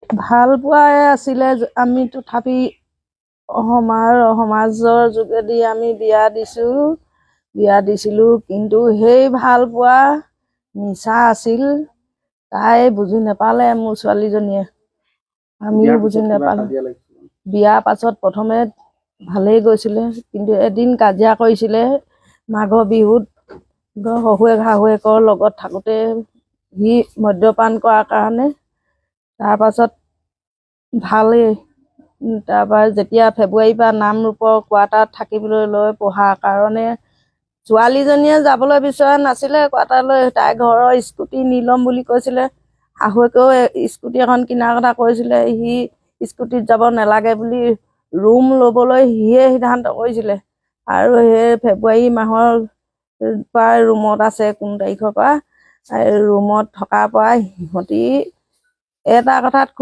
ভাল পোৱাই আছিলে। আমি তথাপি সমাজৰ যোগেদি আমি বিয়া দিছিলোঁ, কিন্তু সেই ভাল পোৱা মিছা আছিল। তাই বুজি নাপালে, মোৰ ছোৱালীজনীয়ে। আমিও বুজি নাপালো। বিয়াৰ পাছত প্ৰথমে ভালেই গৈছিলে, কিন্তু এদিন কাজিয়া কৰিছিলে মাঘৰ বিহুত শাহুৱেকৰ লগত থাকোঁতে। সি মদ্যপান কৰাৰ কাৰণে। তাৰপাছত ভালেই। তাৰপৰা যেতিয়া ফেব্ৰুৱাৰীৰ পৰা নামৰূপৰ কোৱাৰ্টাৰত থাকিবলৈ লৈ পঢ়াৰ কাৰণে ছোৱালীজনীয়ে যাবলৈ বিচৰা নাছিলে কোৱাৰ্টাৰলৈ। তাই ঘৰৰ স্কুটি নি ল'ম বুলি কৈছিলে। শাহুৱেকেও স্কুটি এখন কিনাৰ কথা কৈছিলে। সি স্কুটিত যাব নালাগে বুলি ৰুম ল'বলৈ সিয়ে সিদ্ধান্ত কৰিছিলে। আৰু সেই ফেব্ৰুৱাৰী মাহৰ পৰা ৰুমত আছে, কোন তাৰিখৰ পৰা ৰুমত থকাৰ পৰা সিহঁতি এটা কথাত